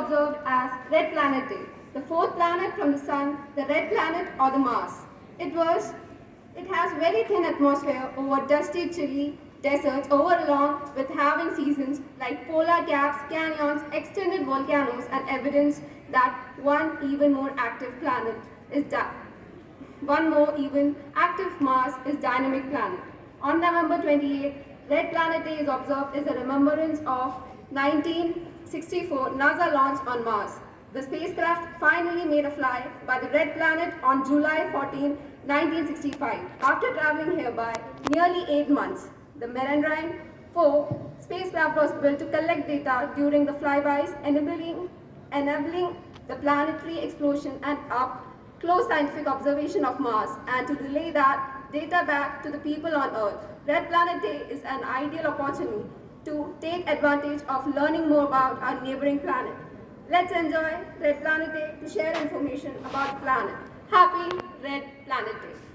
observed as Red Planet Day, the fourth planet from the Sun, the red planet or the Mars. It has very thin atmosphere over dusty, chilly deserts overlong with having seasons like polar caps, canyons, extended volcanoes, and evidence that one more even active Mars is dynamic planet. On November 28, Red Planet Day is observed as a remembrance of 1964 NASA launch on Mars. The spacecraft finally made a fly by the red planet on July 14, 1965, after traveling here by nearly 8 months. The Mariner 4 spacecraft was built to collect data during the flybys, enabling the planetary explosion and up close scientific observation of Mars and to relay that data back to the people on Earth. Red Planet Day is an ideal opportunity to take advantage of learning more about our neighboring planet. Let's enjoy Red Planet Day to share information about the planet. Happy Red Planet Day.